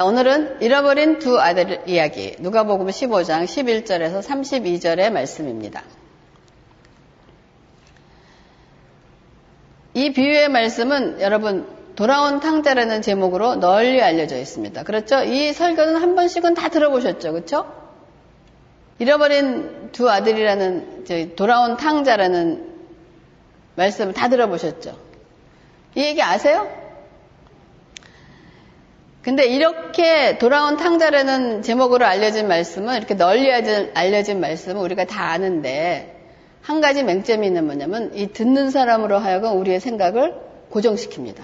오늘은 잃어버린 두 아들 이야기, 누가복음 15장 11절에서 32절의 말씀입니다. 이 비유의 말씀은 여러분 돌아온 탕자라는 제목으로 널리 알려져 있습니다. 그렇죠? 이 설교는 한 번씩은 다 들어보셨죠? 그렇죠? 잃어버린 두 아들이라는 돌아온 탕자라는 말씀을 다 들어보셨죠? 이 얘기 아세요? 근데 이렇게 돌아온 탕자라는 제목으로 알려진 말씀은, 이렇게 널리 알려진 말씀은 우리가 다 아는데 한 가지 맹점이 있는 뭐냐면 이 듣는 사람으로 하여금 우리의 생각을 고정시킵니다.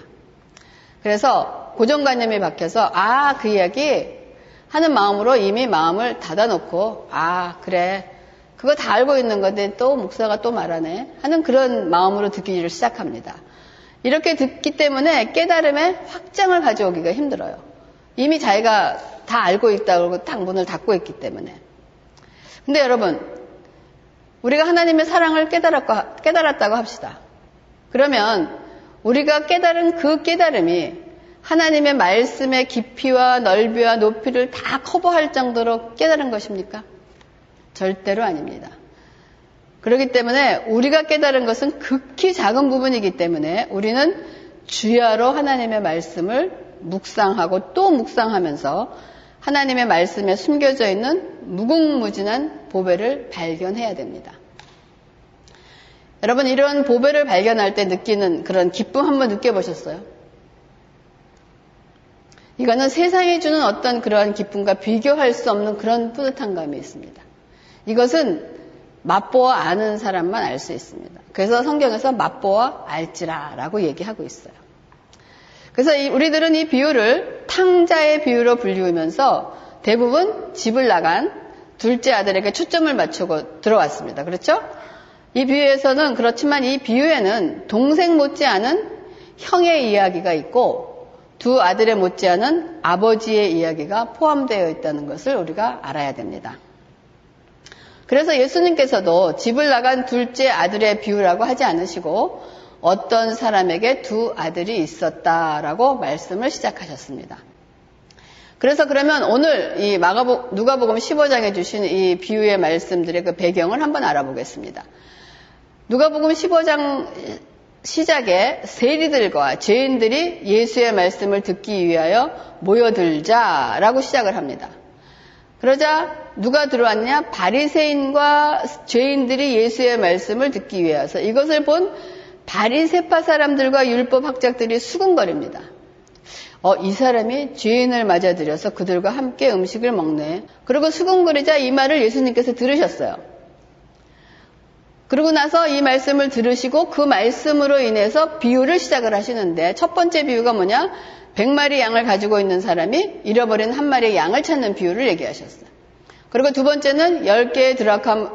그래서 고정관념이 박혀서 그 이야기 하는 마음으로 이미 마음을 닫아놓고 그래 그거 다 알고 있는 건데 또 목사가 또 말하네 하는 그런 마음으로 듣기를 시작합니다. 이렇게 듣기 때문에 깨달음의 확장을 가져오기가 힘들어요. 이미 자기가 다 알고 있다고 그러고 딱 문을 닫고 있기 때문에. 근데 여러분, 우리가 하나님의 사랑을 깨달았다고 합시다. 그러면 우리가 깨달은 그 깨달음이 하나님의 말씀의 깊이와 넓이와 높이를 다 커버할 정도로 깨달은 것입니까? 절대로 아닙니다. 그렇기 때문에 우리가 깨달은 것은 극히 작은 부분이기 때문에 우리는 주야로 하나님의 말씀을 묵상하고 또 묵상하면서 하나님의 말씀에 숨겨져 있는 무궁무진한 보배를 발견해야 됩니다. 여러분, 이런 보배를 발견할 때 느끼는 그런 기쁨 한번 느껴보셨어요? 이거는 세상이 주는 어떤 그러한 기쁨과 비교할 수 없는 그런 뿌듯한 감이 있습니다. 이것은 맛보아 아는 사람만 알 수 있습니다. 그래서 성경에서 맛보아 알지라라고 얘기하고 있어요. 그래서 우리들은 이 비유를 탕자의 비유로 불리우면서 대부분 집을 나간 둘째 아들에게 초점을 맞추고 들어왔습니다. 그렇죠? 이 비유에서는 그렇지만 이 비유에는 동생 못지않은 형의 이야기가 있고 두 아들의 못지않은 아버지의 이야기가 포함되어 있다는 것을 우리가 알아야 됩니다. 그래서 예수님께서도 집을 나간 둘째 아들의 비유라고 하지 않으시고 어떤 사람에게 두 아들이 있었다라고 말씀을 시작하셨습니다. 그래서 그러면 오늘 이 누가복음 15장에 주신 이 비유의 말씀들의 그 배경을 한번 알아보겠습니다. 누가복음 15장 시작에 세리들과 죄인들이 예수의 말씀을 듣기 위하여 모여들자라고 시작을 합니다. 그러자 누가 들어왔냐? 바리새인과 죄인들이 예수의 말씀을 듣기 위해서. 이것을 본 바리새파 사람들과 율법 학자들이 수군거립니다. 이 사람이 죄인을 맞아들여서 그들과 함께 음식을 먹네. 그리고 수군거리자 이 말을 예수님께서 들으셨어요. 그러고 나서 이 말씀을 들으시고 그 말씀으로 인해서 비유를 시작을 하시는데, 첫 번째 비유가 뭐냐? 100마리 양을 가지고 있는 사람이 잃어버린 한 마리의 양을 찾는 비유를 얘기하셨어요. 그리고 두 번째는 10개의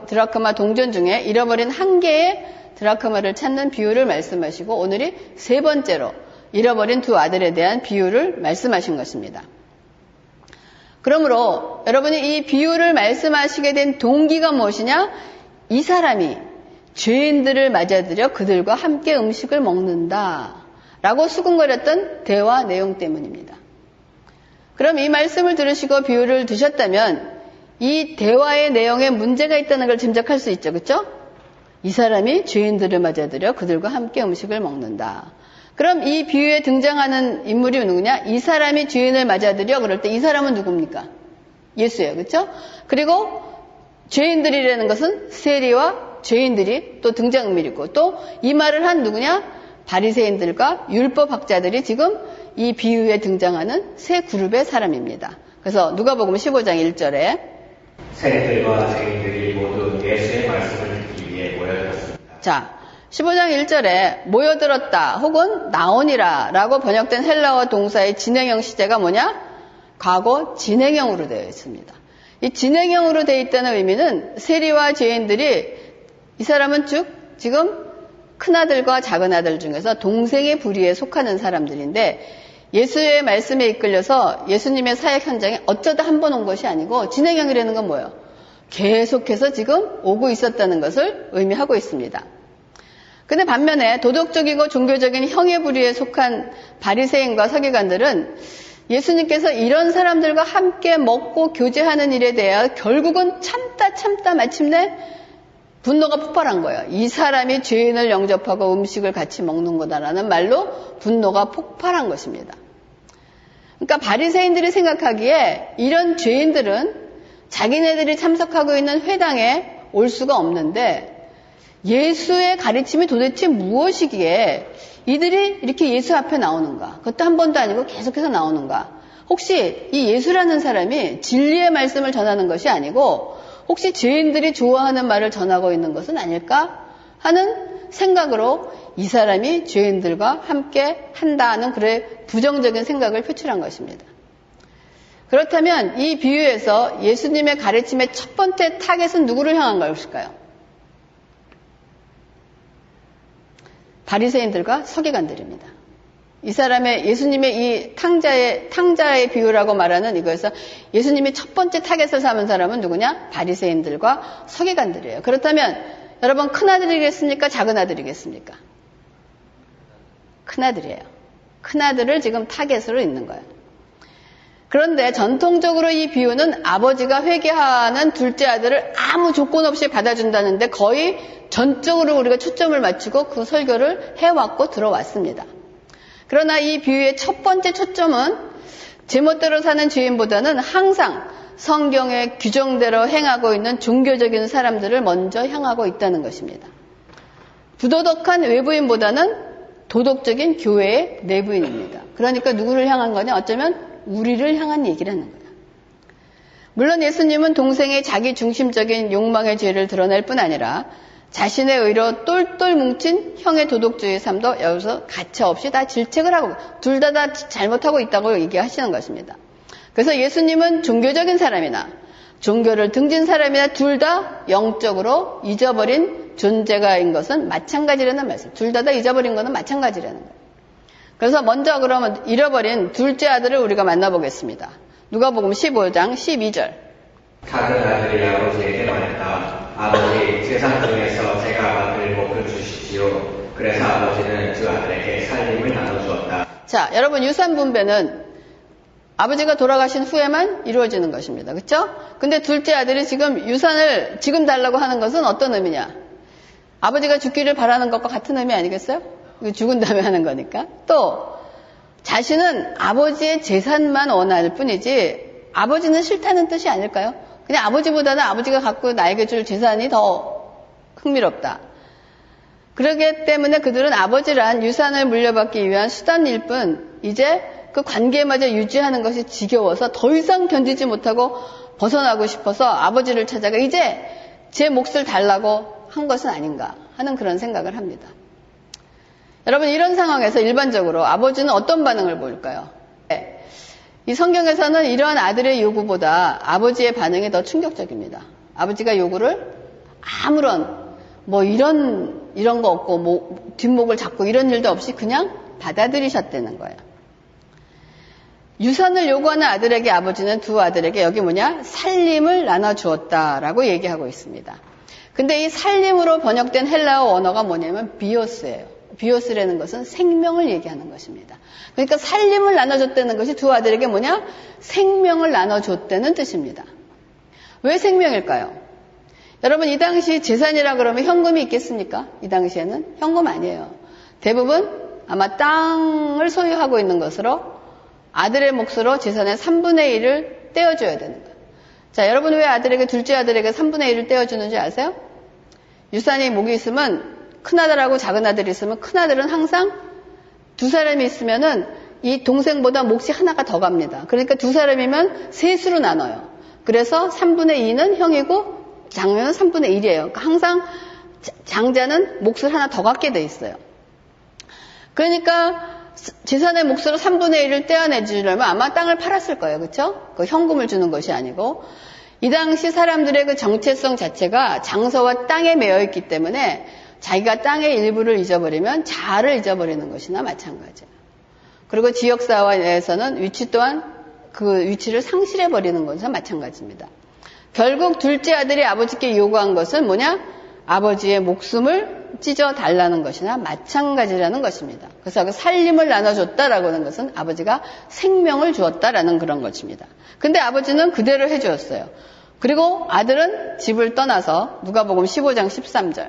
드라크마 동전 중에 잃어버린 한 개의 드라크마를 찾는 비유를 말씀하시고, 오늘이 세 번째로 잃어버린 두 아들에 대한 비유를 말씀하신 것입니다. 그러므로 여러분이 이 비유를 말씀하시게 된 동기가 무엇이냐? 이 사람이 죄인들을 맞아들여 그들과 함께 음식을 먹는다 라고 수군거렸던 대화 내용 때문입니다. 그럼 이 말씀을 들으시고 비유를 드셨다면 이 대화의 내용에 문제가 있다는 걸 짐작할 수 있죠. 그렇죠? 이 사람이 죄인들을 맞아들여 그들과 함께 음식을 먹는다. 그럼 이 비유에 등장하는 인물이 누구냐? 이 사람이 죄인을 맞아들여 그럴 때 이 사람은 누굽니까? 예수예요. 그렇죠? 그리고 죄인들이라는 것은 세리와 죄인들이 또 등장인물이고, 또 이 말을 한 누구냐? 바리새인들과 율법학자들이 지금 이 비유에 등장하는 세 그룹의 사람입니다. 그래서 누가복음 15장 1절에 세리들과 죄인들이 모두 예수의 말씀을 듣기 위해 모여들었습니다. 자, 15장 1절에 모여들었다 혹은 나오니라 라고 번역된 헬라어 동사의 진행형 시제가 뭐냐? 과거 진행형으로 되어 있습니다. 이 진행형으로 되어 있다는 의미는 세리와 죄인들이, 이 사람은 쭉 지금 큰아들과 작은아들 중에서 동생의 부리에 속하는 사람들인데, 예수의 말씀에 이끌려서 예수님의 사역 현장에 어쩌다 한 번 온 것이 아니고 진행형이라는 건 뭐예요? 계속해서 지금 오고 있었다는 것을 의미하고 있습니다. 근데 반면에 도덕적이고 종교적인 형의 부리에 속한 바리새인과 서기관들은 예수님께서 이런 사람들과 함께 먹고 교제하는 일에 대해 결국은 참다 마침내 분노가 폭발한 거예요. 이 사람이 죄인을 영접하고 음식을 같이 먹는 거다라는 말로 분노가 폭발한 것입니다. 그러니까 바리새인들이 생각하기에 이런 죄인들은 자기네들이 참석하고 있는 회당에 올 수가 없는데 예수의 가르침이 도대체 무엇이기에 이들이 이렇게 예수 앞에 나오는가? 그것도 한 번도 아니고 계속해서 나오는가? 혹시 이 예수라는 사람이 진리의 말씀을 전하는 것이 아니고 혹시 죄인들이 좋아하는 말을 전하고 있는 것은 아닐까 하는 생각으로 이 사람이 죄인들과 함께 한다는 그런 부정적인 생각을 표출한 것입니다. 그렇다면 이 비유에서 예수님의 가르침의 첫 번째 타겟은 누구를 향한 것일까요? 바리새인들과 서기관들입니다. 이 사람의 예수님의 이 탕자의 비유라고 말하는 이거에서 예수님이 첫 번째 타겟을 삼은 사람은 누구냐? 바리새인들과 서기관들이에요. 그렇다면 여러분 큰아들이겠습니까? 작은아들이겠습니까? 큰아들이에요. 큰아들을 지금 타겟으로 있는 거예요. 그런데 전통적으로 이 비유는 아버지가 회개하는 둘째 아들을 아무 조건 없이 받아준다는데 거의 전적으로 우리가 초점을 맞추고 그 설교를 해왔고 들어왔습니다. 그러나 이 비유의 첫 번째 초점은 제멋대로 사는 죄인보다는 항상 성경의 규정대로 행하고 있는 종교적인 사람들을 먼저 향하고 있다는 것입니다. 부도덕한 외부인보다는 도덕적인 교회의 내부인입니다. 그러니까 누구를 향한 거냐? 어쩌면 우리를 향한 얘기를 하는 거예요. 물론 예수님은 동생의 자기 중심적인 욕망의 죄를 드러낼 뿐 아니라 자신의 의로 똘똘 뭉친 형의 도덕주의 삶도 여기서 가차없이 다 질책을 하고 둘 다 잘못하고 있다고 얘기하시는 것입니다. 그래서 예수님은 종교적인 사람이나 종교를 등진 사람이나 둘 다 영적으로 잊어버린 존재가인 것은 마찬가지라는 말씀. 둘 다 잊어버린 것은 마찬가지라는 거예요. 그래서 먼저 그러면 잃어버린 둘째 아들을 우리가 만나보겠습니다. 누가복음 15장 12절. 작은 아들이 아버지에게 말했다. 아버지, 세상 중에서 제가 받을 복을 주십시오. 그래서 아버지는 그 아들에게 살림을 나눠주었다. 자, 여러분 유산 분배는 아버지가 돌아가신 후에만 이루어지는 것입니다. 그렇죠? 근데 둘째 아들이 지금 유산을 지금 달라고 하는 것은 어떤 의미냐? 아버지가 죽기를 바라는 것과 같은 의미 아니겠어요? 죽은 다음에 하는 거니까. 또 자신은 아버지의 재산만 원할 뿐이지 아버지는 싫다는 뜻이 아닐까요? 그냥 아버지보다는 아버지가 갖고 나에게 줄 재산이 더 흥미롭다. 그러기 때문에 그들은 아버지란 유산을 물려받기 위한 수단일 뿐 이제 그 관계마저 유지하는 것이 지겨워서 더 이상 견디지 못하고 벗어나고 싶어서 아버지를 찾아가 이제 제 몫을 달라고 한 것은 아닌가 하는 그런 생각을 합니다. 여러분 이런 상황에서 일반적으로 아버지는 어떤 반응을 보일까요? 이 성경에서는 이러한 아들의 요구보다 아버지의 반응이 더 충격적입니다. 아버지가 요구를 아무런 이런 거 없고 뒷목을 잡고 이런 일도 없이 그냥 받아들이셨다는 거예요. 유산을 요구하는 아들에게 아버지는 두 아들에게 여기 살림을 나눠주었다라고 얘기하고 있습니다. 근데 이 살림으로 번역된 헬라어 원어가 뭐냐면 비오스예요. 비오스라는 것은 생명을 얘기하는 것입니다. 그러니까 살림을 나눠줬다는 것이 두 아들에게 생명을 나눠줬다는 뜻입니다. 왜 생명일까요? 여러분 이 당시 재산이라 그러면 현금이 있겠습니까? 이 당시에는 현금 아니에요. 대부분 아마 땅을 소유하고 있는 것으로 아들의 몫으로 재산의 3분의 1을 떼어줘야 되는 거예요. 자, 여러분 왜 둘째 아들에게 3분의 1을 떼어주는지 아세요? 유산이 목이 있으면 큰아들하고 작은아들이 있으면 큰아들은 항상 두 사람이 있으면은 이 동생보다 몫이 하나가 더 갑니다. 그러니까 두 사람이면 셋으로 나눠요. 그래서 3분의 2는 형이고 장녀는 3분의 1이에요. 그러니까 항상 장자는 몫을 하나 더 갖게 돼 있어요. 그러니까 재산의 몫으로 3분의 1을 떼어내주려면 아마 땅을 팔았을 거예요. 그렇죠? 그 현금을 주는 것이 아니고 이 당시 사람들의 그 정체성 자체가 장소와 땅에 매여 있기 때문에 자기가 땅의 일부를 잊어버리면 자아를 잊어버리는 것이나 마찬가지예요. 그리고 지역사회 내에서는 위치 또한 그 위치를 상실해버리는 것과 마찬가지입니다. 결국 둘째 아들이 아버지께 요구한 것은 아버지의 목숨을 찢어 달라는 것이나 마찬가지라는 것입니다. 그래서 그 살림을 나눠줬다라고 하는 것은 아버지가 생명을 주었다라는 그런 것입니다. 근데 아버지는 그대로 해주었어요. 그리고 아들은 집을 떠나서 누가복음 15장 13절.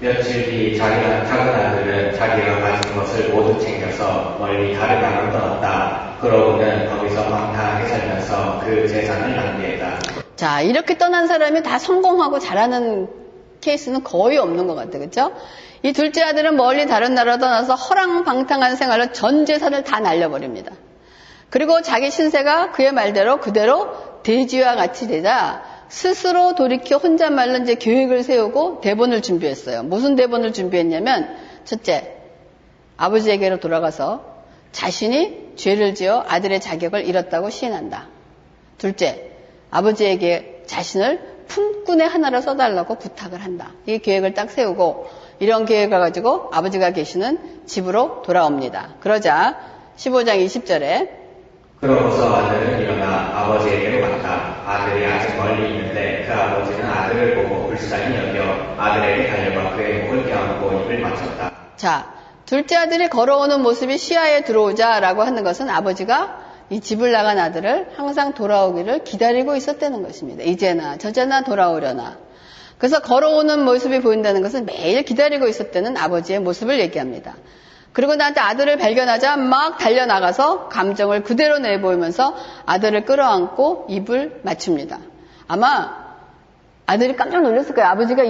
며칠 뒤 작은 아들은 자기가 가진 것을 모두 챙겨서 멀리 다른 나라로 떠났다. 그러고는 거기서 방탕하게 살면서 그 재산을 낭비했다. 자, 이렇게 떠난 사람이 다 성공하고 잘하는 케이스는 거의 없는 것 같아요. 그렇죠? 이 둘째 아들은 멀리 다른 나라로 떠나서 허랑방탕한 생활로 전 재산을 다 날려버립니다. 그리고 자기 신세가 그의 말대로 그대로 돼지와 같이 되자 스스로 돌이켜 혼잣말로 이제 계획을 세우고 대본을 준비했어요. 무슨 대본을 준비했냐면, 첫째, 아버지에게로 돌아가서 자신이 죄를 지어 아들의 자격을 잃었다고 시인한다. 둘째, 아버지에게 자신을 품꾼의 하나로 써달라고 부탁을 한다. 이 계획을 딱 세우고 이런 계획을 가지고 아버지가 계시는 집으로 돌아옵니다. 그러자 15장 20절에 그러고서 아들은 일어나 아버지에게로 갔다. 아들이 아직 멀리 있는데 그 아버지는 아들을 보고 불쌍히 여겨 아들에게 달려가 그의 목을 껴안고 입을 맞췄다. 자, 둘째 아들이 걸어오는 모습이 시야에 들어오자라고 하는 것은 아버지가 이 집을 나간 아들을 항상 돌아오기를 기다리고 있었다는 것입니다. 이제나 저제나 돌아오려나. 그래서 걸어오는 모습이 보인다는 것은 매일 기다리고 있었다는 아버지의 모습을 얘기합니다. 그리고 나한테 아들을 발견하자 막 달려나가서 감정을 그대로 내보이면서 아들을 끌어안고 입을 맞춥니다. 아마 아들이 깜짝 놀랐을 거예요. 아버지가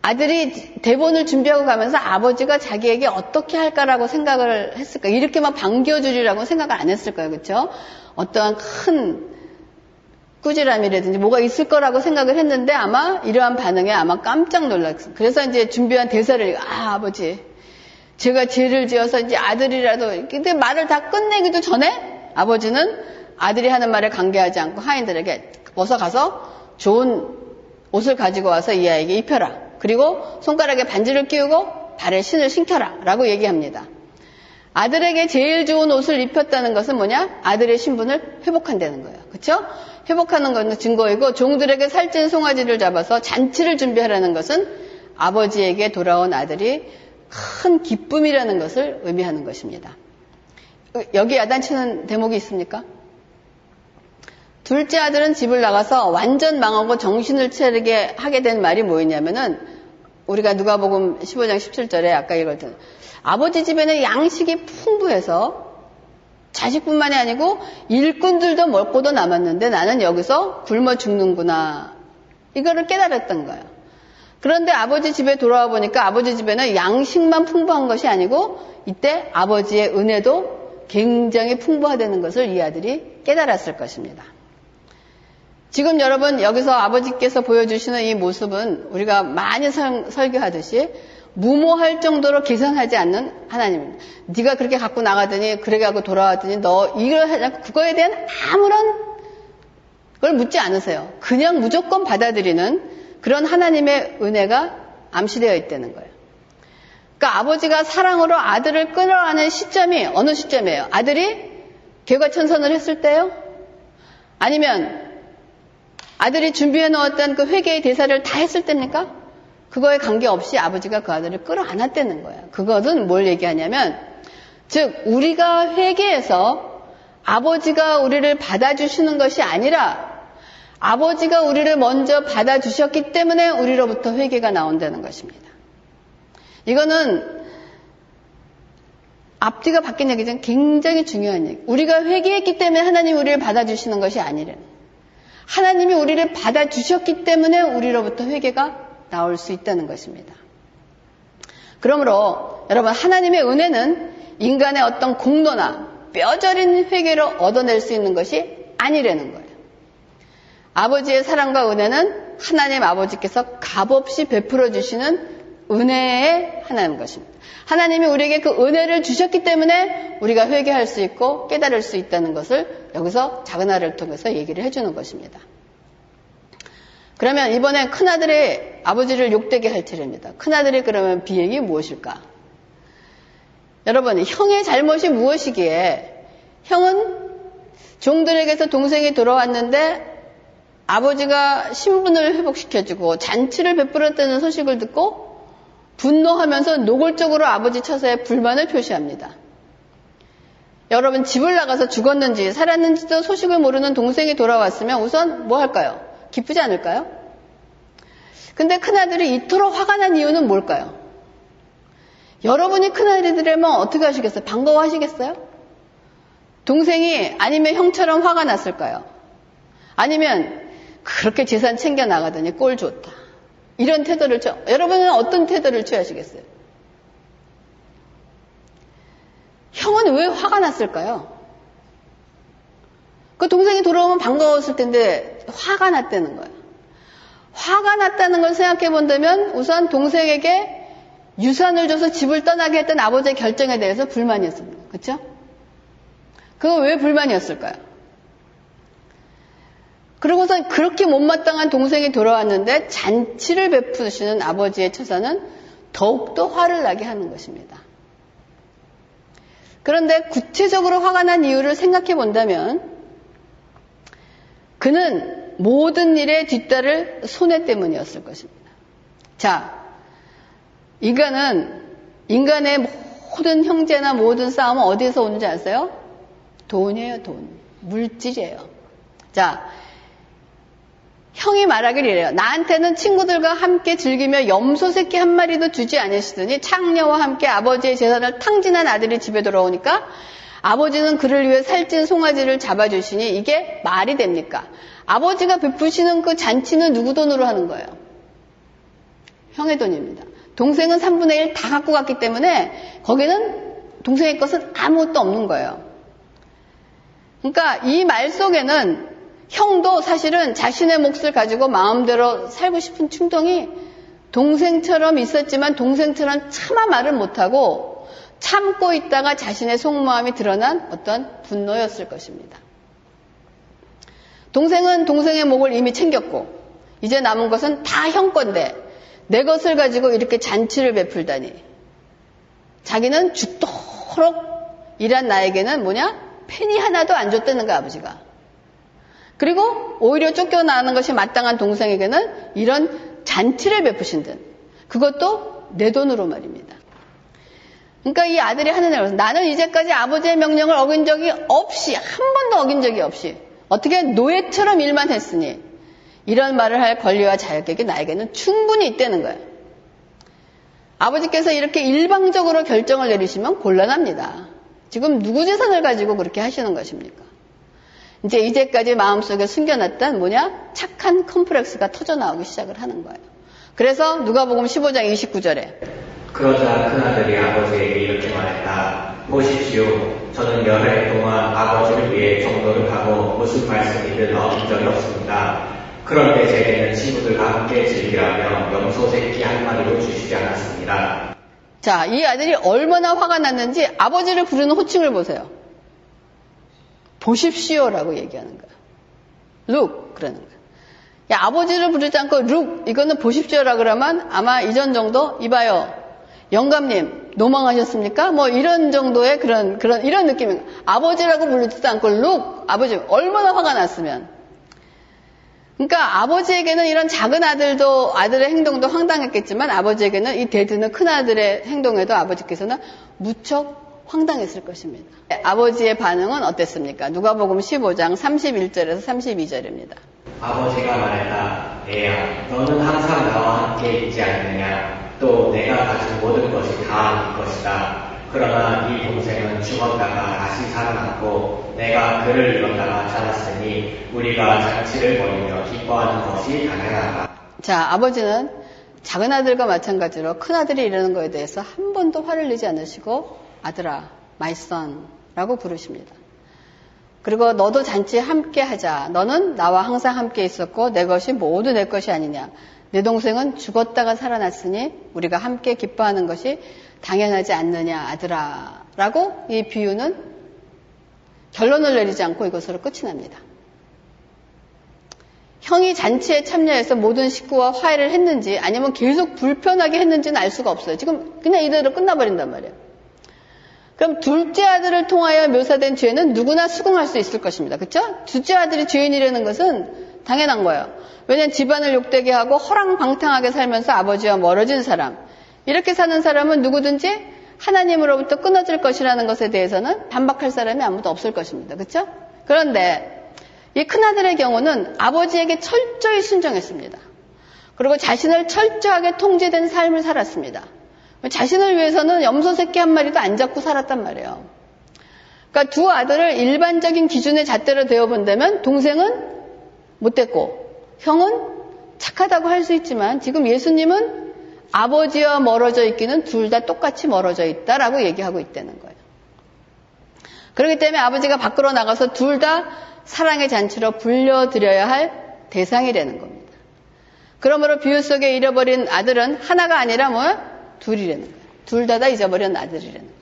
아들이 대본을 준비하고 가면서 아버지가 자기에게 어떻게 할까라고 생각을 했을 거예요. 이렇게 막 반겨주리라고 생각을 안 했을 거예요. 그렇죠? 어떠한 큰 꾸지람이라든지 뭐가 있을 거라고 생각을 했는데 아마 이러한 반응에 아마 깜짝 놀랐어요. 그래서 이제 준비한 대사를 아버지 제가 죄를 지어서 이제 아들이라도 근데 말을 다 끝내기도 전에 아버지는 아들이 하는 말에 관계하지 않고 하인들에게 어서 가서 좋은 옷을 가지고 와서 이 아이에게 입혀라. 그리고 손가락에 반지를 끼우고 발에 신을 신겨라 라고 얘기합니다. 아들에게 제일 좋은 옷을 입혔다는 것은 뭐냐? 아들의 신분을 회복한다는 거예요. 그렇죠? 회복하는 건 증거이고 종들에게 살찐 송아지를 잡아서 잔치를 준비하라는 것은 아버지에게 돌아온 아들이 큰 기쁨이라는 것을 의미하는 것입니다. 여기 야단치는 대목이 있습니까? 둘째 아들은 집을 나가서 완전 망하고 정신을 차리게 하게 된 말이 뭐였냐면은 우리가 누가복음 15장 17절에 아까 읽었던 아버지 집에는 양식이 풍부해서 자식뿐만이 아니고 일꾼들도 먹고도 남았는데 나는 여기서 굶어 죽는구나. 이거를 깨달았던 거예요. 그런데 아버지 집에 돌아와 보니까 아버지 집에는 양식만 풍부한 것이 아니고 이때 아버지의 은혜도 굉장히 풍부하다는 것을 이 아들이 깨달았을 것입니다. 지금 여러분 여기서 아버지께서 보여주시는 이 모습은 우리가 많이 설교하듯이 무모할 정도로 계산하지 않는 하나님입니다. 네가 그렇게 갖고 나가더니 그렇게 갖고 돌아왔더니 너 이걸 하냐 그거에 대한 아무런 걸 묻지 않으세요. 그냥 무조건 받아들이는 그런 하나님의 은혜가 암시되어 있다는 거예요. 그러니까 아버지가 사랑으로 아들을 끌어안은 시점이 어느 시점이에요? 아들이 개과천선을 했을 때요? 아니면 아들이 준비해 놓았던 그 회개의 대사를 다 했을 때입니까? 그거에 관계없이 아버지가 그 아들을 끌어안았다는 거예요. 그것은 뭘 얘기하냐면 즉 우리가 회개해서 아버지가 우리를 받아주시는 것이 아니라 아버지가 우리를 먼저 받아주셨기 때문에 우리로부터 회개가 나온다는 것입니다. 이거는 앞뒤가 바뀐 얘기지만 굉장히 중요한 얘기. 우리가 회개했기 때문에 하나님이 우리를 받아주시는 것이 아니래. 하나님이 우리를 받아주셨기 때문에 우리로부터 회개가 나올 수 있다는 것입니다. 그러므로 여러분 하나님의 은혜는 인간의 어떤 공로나 뼈저린 회개로 얻어낼 수 있는 것이 아니라는 거예요. 아버지의 사랑과 은혜는 하나님 아버지께서 값없이 베풀어 주시는 은혜의 하나인 것입니다. 하나님이 우리에게 그 은혜를 주셨기 때문에 우리가 회개할 수 있고 깨달을 수 있다는 것을 여기서 작은 아들을 통해서 얘기를 해주는 것입니다. 그러면 이번에 큰아들이 아버지를 욕되게 할 차례입니다. 큰아들이 그러면 비행이 무엇일까? 여러분, 형의 잘못이 무엇이기에 형은 종들에게서 동생이 돌아왔는데 아버지가 신분을 회복시켜주고 잔치를 베풀었다는 소식을 듣고 분노하면서 노골적으로 아버지 처사에 불만을 표시합니다. 여러분, 집을 나가서 죽었는지 살았는지도 소식을 모르는 동생이 돌아왔으면 우선 뭐 할까요? 기쁘지 않을까요? 근데 큰아들이 이토록 화가 난 이유는 뭘까요? 여러분이 큰아들이라면 어떻게 하시겠어요? 반가워하시겠어요? 동생이 아니면 형처럼 화가 났을까요? 아니면 그렇게 재산 챙겨 나가더니 꼴 좋다. 이런 태도를 여러분은 어떤 태도를 취하시겠어요? 형은 왜 화가 났을까요? 그 동생이 돌아오면 반가웠을 텐데 화가 났다는 거예요. 화가 났다는 걸 생각해 본다면 우선 동생에게 유산을 줘서 집을 떠나게 했던 아버지의 결정에 대해서 불만이었습니다. 그렇죠? 그거 왜 불만이었을까요? 그러고서 그렇게 못마땅한 동생이 돌아왔는데 잔치를 베푸시는 아버지의 처사는 더욱더 화를 나게 하는 것입니다. 그런데 구체적으로 화가 난 이유를 생각해 본다면 그는 모든 일에 뒤따를 손해 때문이었을 것입니다. 자, 인간의 모든 형제나 모든 싸움은 어디에서 오는지 아세요? 돈이에요, 돈. 물질이에요. 자, 형이 말하길 이래요. 나한테는 친구들과 함께 즐기며 염소 새끼 한 마리도 주지 않으시더니 창녀와 함께 아버지의 재산을 탕진한 아들이 집에 돌아오니까 아버지는 그를 위해 살찐 송아지를 잡아주시니 이게 말이 됩니까? 아버지가 베푸시는 그 잔치는 누구 돈으로 하는 거예요? 형의 돈입니다. 동생은 3분의 1 다 갖고 갔기 때문에 거기는 동생의 것은 아무것도 없는 거예요. 그러니까 이 말 속에는 형도 사실은 자신의 몫을 가지고 마음대로 살고 싶은 충동이 동생처럼 있었지만 동생처럼 차마 말을 못하고 참고 있다가 자신의 속마음이 드러난 어떤 분노였을 것입니다. 동생은 동생의 몫을 이미 챙겼고 이제 남은 것은 다 형 건데 내 것을 가지고 이렇게 잔치를 베풀다니 자기는 죽도록 일한 나에게는 페니 하나도 안 줬다는 거야, 아버지가. 그리고 오히려 쫓겨나는 것이 마땅한 동생에게는 이런 잔치를 베푸신 듯. 그것도 내 돈으로 말입니다. 그러니까 이 아들이 하는 얘기는 나는 이제까지 아버지의 명령을 어긴 적이 없이, 한 번도 어긴 적이 없이 어떻게 노예처럼 일만 했으니 이런 말을 할 권리와 자격이 나에게는 충분히 있다는 거예요. 아버지께서 이렇게 일방적으로 결정을 내리시면 곤란합니다. 지금 누구 재산을 가지고 그렇게 하시는 것입니까? 이제까지 마음속에 숨겨놨던 착한 컴플렉스가 터져나오기 시작을 하는 거예요. 그래서 누가복음 15장 29절에 그러자 큰아들이 아버지에게 이렇게 말했다. 보십시오. 저는 여러 해 동안 아버지를 위해 종로를 하고 무슨 말씀이든 어긴 적이 없습니다. 그런데 제게는 친구들과 함께 즐기라며 염소 새끼 한 마리도 주시지 않았습니다. 자, 이 아들이 얼마나 화가 났는지 아버지를 부르는 호칭을 보세요. 보십시오라고 얘기하는 거야. Look 그러는 거야. 야, 아버지를 부르지 않고 look 이거는 보십시오라고 그러면 아마 이전 정도 이봐요. 영감님 노망하셨습니까? 이런 정도의 이런 느낌인 거야. 아버지라고 부르지도 않고 look 아버지 얼마나 화가 났으면. 그러니까 아버지에게는 이런 작은 아들의 행동도 황당했겠지만 아버지에게는 이 대드는 큰 아들의 행동에도 아버지께서는 무척 황당했을 것입니다. 아버지의 반응은 어땠습니까? 누가복음 15장 31절에서 32절입니다. 아버지가 말했다. 애야, 너는 항상 나와 함께 있지 않느냐? 또 내가 가진 모든 것이 다 네 것이다. 그러나 이 동생은 죽었다가 다시 살아났고 내가 그를 잃었다가 찾았으니 우리가 잔치를 벌이며 기뻐하는 것이 당연하다. 자, 아버지는 작은 아들과 마찬가지로 큰 아들이 이러는 것에 대해서 한 번도 화를 내지 않으시고 아들아, my son 라고 부르십니다. 그리고 너도 잔치에 함께 하자. 너는 나와 항상 함께 있었고 내 것이 모두 내 것이 아니냐. 내 동생은 죽었다가 살아났으니 우리가 함께 기뻐하는 것이 당연하지 않느냐 아들아 라고 이 비유는 결론을 내리지 않고 이것으로 끝이 납니다. 형이 잔치에 참여해서 모든 식구와 화해를 했는지 아니면 계속 불편하게 했는지는 알 수가 없어요. 지금 그냥 이대로 끝나버린단 말이에요. 그럼 둘째 아들을 통하여 묘사된 죄는 누구나 수긍할 수 있을 것입니다. 그렇죠? 둘째 아들이 죄인이라는 것은 당연한 거예요. 왜냐면 집안을 욕되게 하고 허랑방탕하게 살면서 아버지와 멀어진 사람, 이렇게 사는 사람은 누구든지 하나님으로부터 끊어질 것이라는 것에 대해서는 반박할 사람이 아무도 없을 것입니다. 그렇죠? 그런데 이 큰아들의 경우는 아버지에게 철저히 순종했습니다. 그리고 자신을 철저하게 통제된 삶을 살았습니다. 자신을 위해서는 염소 새끼 한 마리도 안 잡고 살았단 말이에요. 그러니까 두 아들을 일반적인 기준의 잣대로 대어본다면 동생은 못됐고 형은 착하다고 할 수 있지만 지금 예수님은 아버지와 멀어져 있기는 둘 다 똑같이 멀어져 있다라고 얘기하고 있다는 거예요. 그렇기 때문에 아버지가 밖으로 나가서 둘 다 사랑의 잔치로 불려드려야 할 대상이 되는 겁니다. 그러므로 비유 속에 잃어버린 아들은 하나가 아니라 둘이라는 거예요. 둘 다 잊어버린 아들이라는 거예요.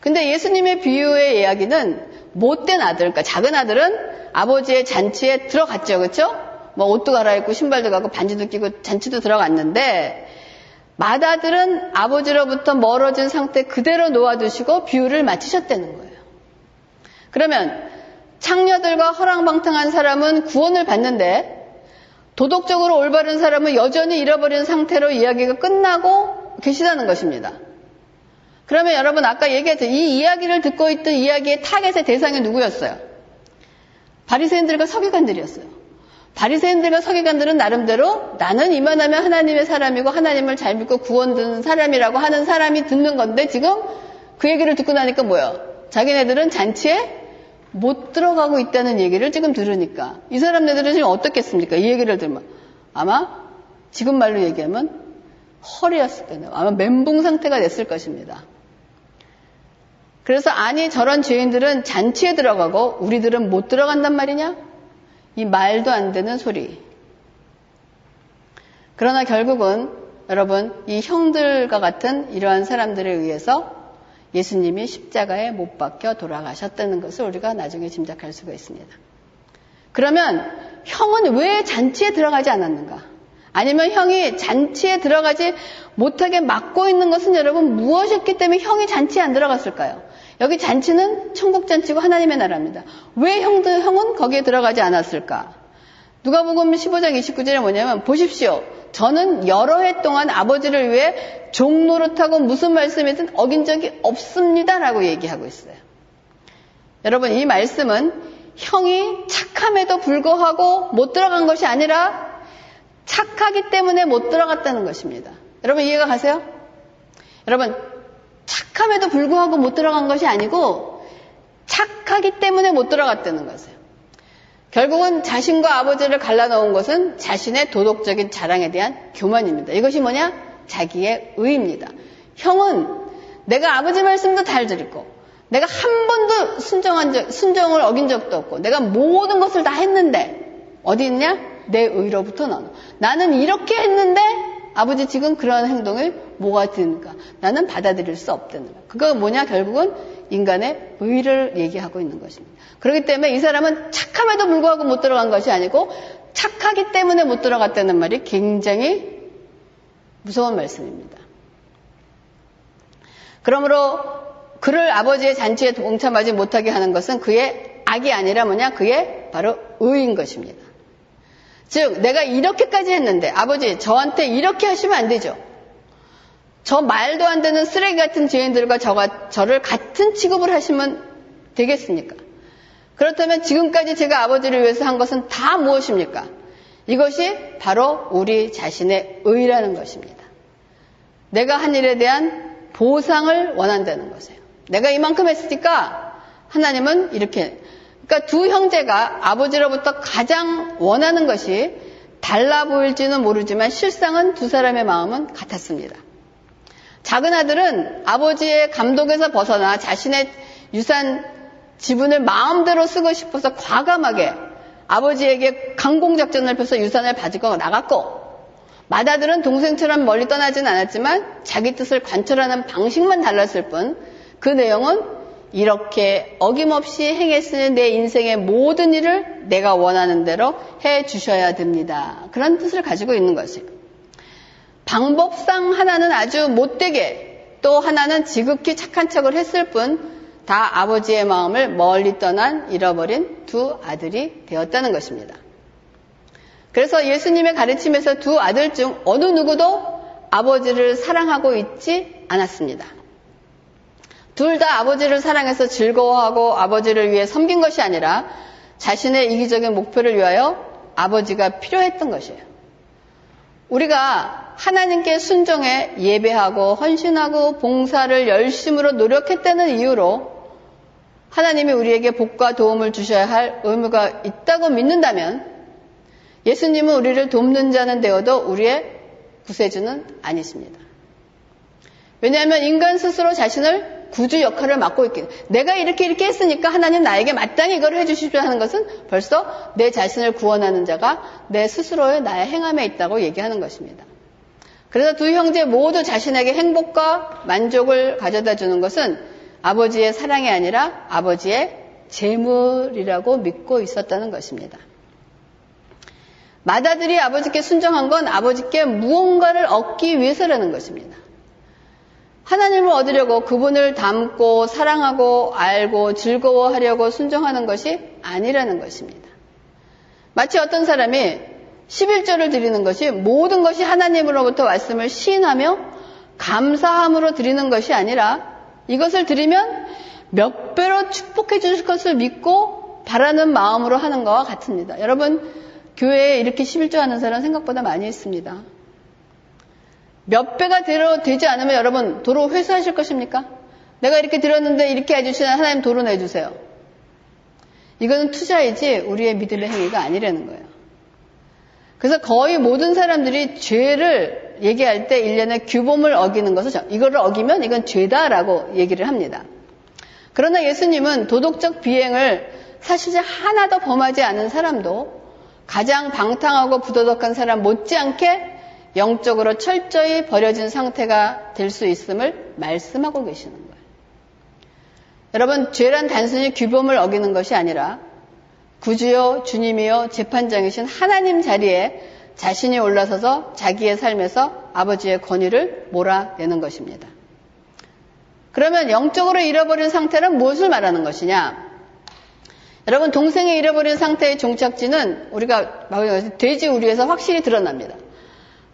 근데 예수님의 비유의 이야기는 못된 아들, 그러니까 작은 아들은 아버지의 잔치에 들어갔죠. 그렇죠? 옷도 갈아입고 신발도 가고 반지도 끼고 잔치도 들어갔는데 맏아들은 아버지로부터 멀어진 상태 그대로 놓아두시고 비유를 마치셨다는 거예요. 그러면 창녀들과 허랑방탕한 사람은 구원을 받는데 도덕적으로 올바른 사람은 여전히 잃어버린 상태로 이야기가 끝나고 계시다는 것입니다. 그러면 여러분 아까 얘기했죠. 이 이야기를 듣고 있던 이야기의 타겟의 대상이 누구였어요? 바리새인들과 서기관들이었어요. 바리새인들과 서기관들은 나름대로 나는 이만하면 하나님의 사람이고 하나님을 잘 믿고 구원 듣는 사람이라고 하는 사람이 듣는 건데 지금 그 얘기를 듣고 나니까 뭐예요? 자기네들은 잔치에 못 들어가고 있다는 얘기를 지금 들으니까 이 사람네들은 지금 어떻겠습니까? 이 얘기를 들으면 아마 지금 말로 얘기하면 헐이었을 거예요. 아마 멘붕 상태가 됐을 것입니다. 그래서 아니 저런 죄인들은 잔치에 들어가고 우리들은 못 들어간단 말이냐? 이 말도 안 되는 소리. 그러나 결국은 여러분 이 형들과 같은 이러한 사람들에 의해서 예수님이 십자가에 못 박혀 돌아가셨다는 것을 우리가 나중에 짐작할 수가 있습니다. 그러면 형은 왜 잔치에 들어가지 않았는가? 아니면 형이 잔치에 들어가지 못하게 막고 있는 것은 여러분 무엇이었기 때문에 형이 잔치에 안 들어갔을까요? 여기 잔치는 천국 잔치고 하나님의 나라입니다. 왜 형은 거기에 들어가지 않았을까? 누가복음 15장 29절에 뭐냐면 보십시오. 저는 여러 해 동안 아버지를 위해 종노릇하고 무슨 말씀이든 어긴 적이 없습니다. 라고 얘기하고 있어요. 여러분 이 말씀은 형이 착함에도 불구하고 못 들어간 것이 아니라 착하기 때문에 못 들어갔다는 것입니다. 여러분 이해가 가세요? 여러분 착함에도 불구하고 못 들어간 것이 아니고 착하기 때문에 못 들어갔다는 것이에요. 결국은 자신과 아버지를 갈라놓은 것은 자신의 도덕적인 자랑에 대한 교만입니다. 이것이 뭐냐? 자기의 의입니다. 형은 내가 아버지 말씀도 잘 들었고 내가 한 번도 순종을 어긴 적도 없고 내가 모든 것을 다 했는데 어디 있냐? 내 의로부터 나는 이렇게 했는데 아버지 지금 그런 행동을 뭐가 드니까 나는 받아들일 수 없다는 거예요. 그거 뭐냐? 결국은 인간의 의를 얘기하고 있는 것입니다. 그렇기 때문에 이 사람은 착함에도 불구하고 못 들어간 것이 아니고 착하기 때문에 못 들어갔다는 말이 굉장히 무서운 말씀입니다. 그러므로 그를 아버지의 잔치에 동참하지 못하게 하는 것은 그의 악이 아니라 뭐냐? 그의 바로 의인 것입니다. 즉 내가 이렇게까지 했는데 아버지 저한테 이렇게 하시면 안 되죠. 저 말도 안 되는 쓰레기 같은 죄인들과 저를 같은 취급을 하시면 되겠습니까? 그렇다면 지금까지 제가 아버지를 위해서 한 것은 다 무엇입니까? 이것이 바로 우리 자신의 의라는 것입니다. 내가 한 일에 대한 보상을 원한다는 것이에요. 내가 이만큼 했으니까 하나님은 이렇게. 그러니까 두 형제가 아버지로부터 가장 원하는 것이 달라 보일지는 모르지만 실상은 두 사람의 마음은 같았습니다. 작은 아들은 아버지의 감독에서 벗어나 자신의 유산 지분을 마음대로 쓰고 싶어서 과감하게 아버지에게 강공작전을 펴서 유산을 가지고 나갔고 맏아들은 동생처럼 멀리 떠나진 않았지만 자기 뜻을 관철하는 방식만 달랐을 뿐 그 내용은 이렇게 어김없이 행했으니 내 인생의 모든 일을 내가 원하는 대로 해 주셔야 됩니다. 그런 뜻을 가지고 있는 것이에요. 방법상 하나는 아주 못되게 또 하나는 지극히 착한 척을 했을 뿐 다 아버지의 마음을 멀리 떠난 잃어버린 두 아들이 되었다는 것입니다. 그래서 예수님의 가르침에서 두 아들 중 어느 누구도 아버지를 사랑하고 있지 않았습니다. 둘 다 아버지를 사랑해서 즐거워하고 아버지를 위해 섬긴 것이 아니라 자신의 이기적인 목표를 위하여 아버지가 필요했던 것이에요. 우리가 하나님께 순종해 예배하고 헌신하고 봉사를 열심으로 노력했다는 이유로 하나님이 우리에게 복과 도움을 주셔야 할 의무가 있다고 믿는다면 예수님은 우리를 돕는 자는 되어도 우리의 구세주는 아니십니다. 왜냐하면 인간 스스로 자신을 구주 역할을 맡고 있기 때문에 내가 이렇게 했으니까 하나님 나에게 마땅히 이걸 해주십시오 하는 것은 벌써 내 자신을 구원하는 자가 내 스스로의 나의 행함에 있다고 얘기하는 것입니다. 그래서 두 형제 모두 자신에게 행복과 만족을 가져다 주는 것은 아버지의 사랑이 아니라 아버지의 재물이라고 믿고 있었다는 것입니다. 맏아들이 아버지께 순종한 건 아버지께 무언가를 얻기 위해서라는 것입니다. 하나님을 얻으려고 그분을 닮고 사랑하고 알고 즐거워하려고 순종하는 것이 아니라는 것입니다. 마치 어떤 사람이 11조를 드리는 것이 모든 것이 하나님으로부터 왔음을 시인하며 감사함으로 드리는 것이 아니라 이것을 드리면 몇 배로 축복해 주실 것을 믿고 바라는 마음으로 하는 것과 같습니다. 여러분, 교회에 이렇게 11조 하는 사람 생각보다 많이 있습니다. 몇 배가 되지 않으면 여러분 도로 회수하실 것입니까? 내가 이렇게 들었는데 이렇게 해주시면 하나님 도로 내주세요. 이거는 투자이지 우리의 믿음의 행위가 아니라는 거예요. 그래서 거의 모든 사람들이 죄를 얘기할 때 일련의 규범을 어기는 것을 이거를 어기면 이건 죄다라고 얘기를 합니다. 그러나 예수님은 도덕적 비행을 사실 하나도 범하지 않은 사람도 가장 방탕하고 부도덕한 사람 못지않게 영적으로 철저히 버려진 상태가 될 수 있음을 말씀하고 계시는 거예요. 여러분, 죄란 단순히 규범을 어기는 것이 아니라 구주요 주님이요 재판장이신 하나님 자리에 자신이 올라서서 자기의 삶에서 아버지의 권위를 몰아내는 것입니다. 그러면 영적으로 잃어버린 상태는 무엇을 말하는 것이냐? 여러분, 동생이 잃어버린 상태의 종착지는 우리가 돼지 우리에서 확실히 드러납니다.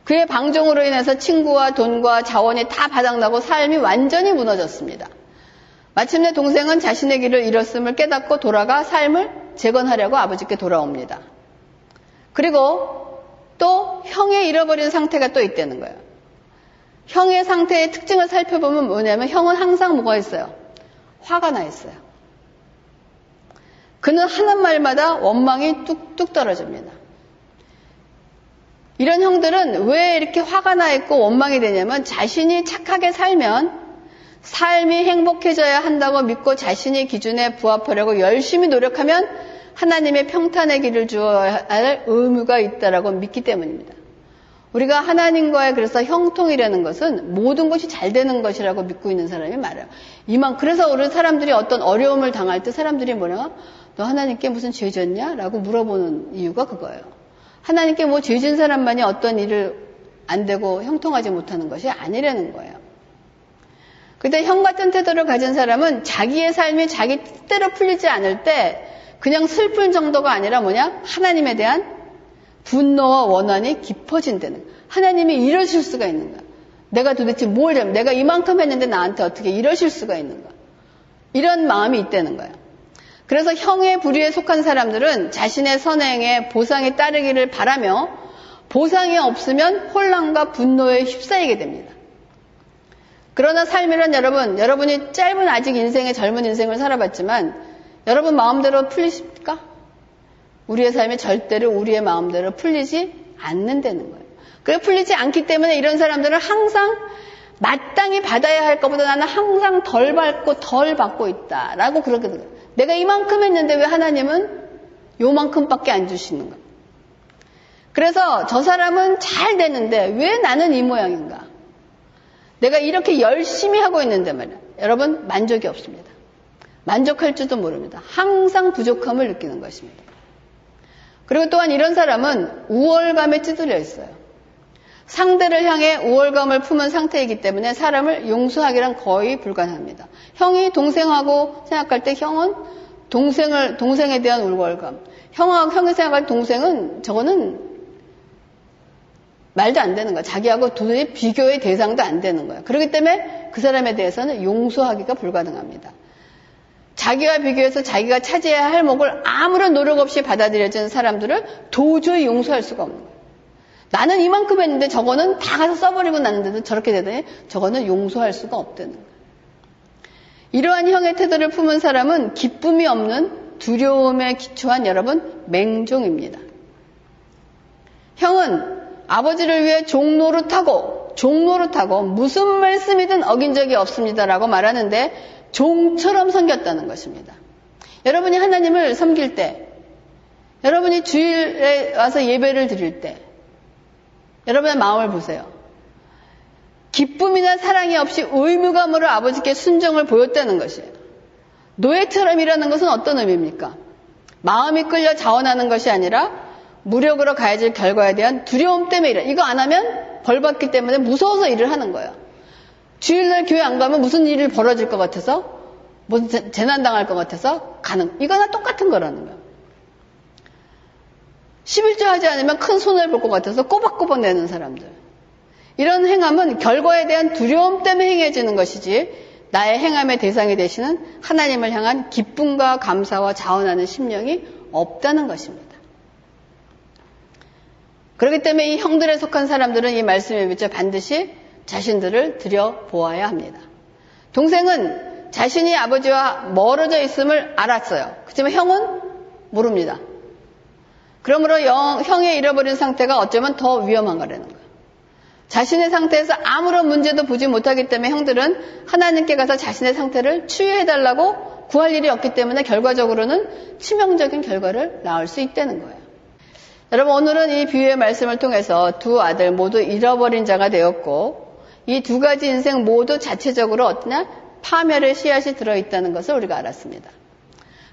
그의 방종으로 인해서 친구와 돈과 자원이 다 바닥나고 삶이 완전히 무너졌습니다. 마침내 동생은 자신의 길을 잃었음을 깨닫고 돌아가 삶을 재건하려고 아버지께 돌아옵니다. 그리고 또 형의 잃어버린 상태가 또 있다는 거예요. 형의 상태의 특징을 살펴보면 뭐냐면 형은 항상 뭐가 있어요? 화가 나 있어요. 그는 하는 말마다 원망이 뚝뚝 떨어집니다. 이런 형들은 왜 이렇게 화가 나 있고 원망이 되냐면 자신이 착하게 살면 삶이 행복해져야 한다고 믿고 자신의 기준에 부합하려고 열심히 노력하면 하나님의 평탄의 길을 주어야 할 의무가 있다라고 믿기 때문입니다. 우리가 하나님과의 그래서 형통이라는 것은 모든 것이 잘 되는 것이라고 믿고 있는 사람이 많아요. 그래서 우리 사람들이 어떤 어려움을 당할 때 사람들이 뭐냐? 너 하나님께 무슨 죄 졌냐? 라고 물어보는 이유가 그거예요. 하나님께 뭐 죄진 사람만이 어떤 일을 안 되고 형통하지 못하는 것이 아니라는 거예요. 근데 형 같은 태도를 가진 사람은 자기의 삶이 자기 뜻대로 풀리지 않을 때 그냥 슬픈 정도가 아니라 뭐냐? 하나님에 대한 분노와 원한이 깊어진다는 거예요. 하나님이 이러실 수가 있는가? 내가 도대체 뭘 잘못, 내가 이만큼 했는데 나한테 어떻게 이러실 수가 있는가? 이런 마음이 있다는 거예요. 그래서 형의 불의에 속한 사람들은 자신의 선행에 보상이 따르기를 바라며 보상이 없으면 혼란과 분노에 휩싸이게 됩니다. 그러나 삶이란 여러분이 짧은 아직 젊은 인생을 살아봤지만 여러분 마음대로 풀리십니까? 우리의 삶이 절대로 우리의 마음대로 풀리지 않는다는 거예요. 그래 풀리지 않기 때문에 이런 사람들은 항상 마땅히 받아야 할 것보다 나는 항상 덜 받고 덜 받고 있다라고 그렇게 돼요. 내가 이만큼 했는데 왜 하나님은 요만큼밖에 안 주시는가? 그래서 저 사람은 잘 되는데 왜 나는 이 모양인가? 내가 이렇게 열심히 하고 있는데 말이야. 여러분 만족이 없습니다. 만족할 줄도 모릅니다. 항상 부족함을 느끼는 것입니다. 그리고 또한 이런 사람은 우월감에 찌들려 있어요. 상대를 향해 우월감을 품은 상태이기 때문에 사람을 용서하기란 거의 불가능합니다. 형이 동생하고 생각할 때 형은 동생에 대한 우월감. 형이 생각할 동생은 저거는 말도 안 되는 거야. 자기하고 도저히 비교의 대상도 안 되는 거야. 그렇기 때문에 그 사람에 대해서는 용서하기가 불가능합니다. 자기와 비교해서 자기가 차지해야 할 몫을 아무런 노력 없이 받아들여진 사람들을 도저히 용서할 수가 없는 거예요. 나는 이만큼 했는데 저거는 다 가서 써버리고 났는데도 저렇게 되더니 저거는 용서할 수가 없다는 거예요. 이러한 형의 태도를 품은 사람은 기쁨이 없는 두려움에 기초한 여러분 맹종입니다. 형은 아버지를 위해 종노릇하고 무슨 말씀이든 어긴 적이 없습니다라고 말하는데 종처럼 섬겼다는 것입니다. 여러분이 하나님을 섬길 때, 여러분이 주일에 와서 예배를 드릴 때 여러분의 마음을 보세요. 기쁨이나 사랑이 없이 의무감으로 아버지께 순종을 보였다는 것이에요. 노예처럼 일하는 것은 어떤 의미입니까? 마음이 끌려 자원하는 것이 아니라 무력으로 가해질 결과에 대한 두려움 때문에 일해. 이거 안 하면 벌 받기 때문에 무서워서 일을 하는 거예요. 주일날 교회 안 가면 무슨 일이 벌어질 것 같아서, 무슨 재난 당할 것 같아서 가는. 이거나 똑같은 거라는 거예요. 11조 하지 않으면 큰 손해를 볼 것 같아서 꼬박꼬박 내는 사람들. 이런 행함은 결과에 대한 두려움 때문에 행해지는 것이지 나의 행함의 대상이 되시는 하나님을 향한 기쁨과 감사와 자원하는 심령이 없다는 것입니다. 그렇기 때문에 이 형들에 속한 사람들은 이 말씀에 비춰 반드시 자신들을 들여보아야 합니다. 동생은 자신이 아버지와 멀어져 있음을 알았어요. 그렇지만 형은 모릅니다. 그러므로 형의 잃어버린 상태가 어쩌면 더 위험한 거라는 거예요. 자신의 상태에서 아무런 문제도 보지 못하기 때문에 형들은 하나님께 가서 자신의 상태를 치유해달라고 구할 일이 없기 때문에 결과적으로는 치명적인 결과를 낳을 수 있다는 거예요. 여러분, 오늘은 이 비유의 말씀을 통해서 두 아들 모두 잃어버린 자가 되었고 이 두 가지 인생 모두 자체적으로 어떠냐? 파멸의 씨앗이 들어있다는 것을 우리가 알았습니다.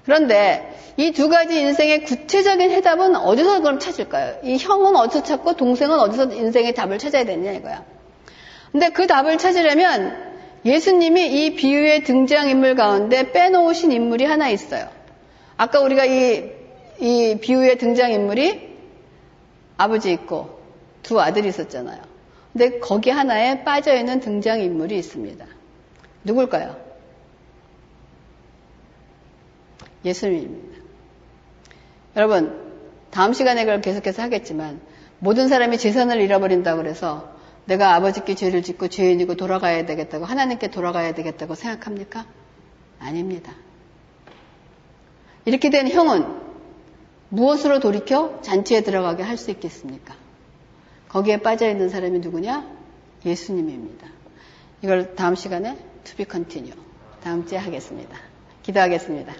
그런데 이 두 가지 인생의 구체적인 해답은 어디서 그럼 찾을까요? 이 형은 어디서 찾고 동생은 어디서 인생의 답을 찾아야 되느냐 이거야. 근데 그 답을 찾으려면 예수님이 이 비유의 등장인물 가운데 빼놓으신 인물이 하나 있어요. 아까 우리가 이 비유의 등장인물이 아버지 있고 두 아들이 있었잖아요. 근데 거기 하나에 빠져있는 등장인물이 있습니다. 누굴까요? 예수님입니다. 여러분, 다음 시간에 그걸 계속해서 하겠지만 모든 사람이 재산을 잃어버린다고 그래서 내가 아버지께 죄를 짓고 죄인이고 돌아가야 되겠다고 하나님께 돌아가야 되겠다고 생각합니까? 아닙니다. 이렇게 된 형은 무엇으로 돌이켜 잔치에 들어가게 할 수 있겠습니까? 거기에 빠져있는 사람이 누구냐? 예수님입니다. 이걸 다음 시간에 to be continue 다음 주에 하겠습니다. 기도하겠습니다.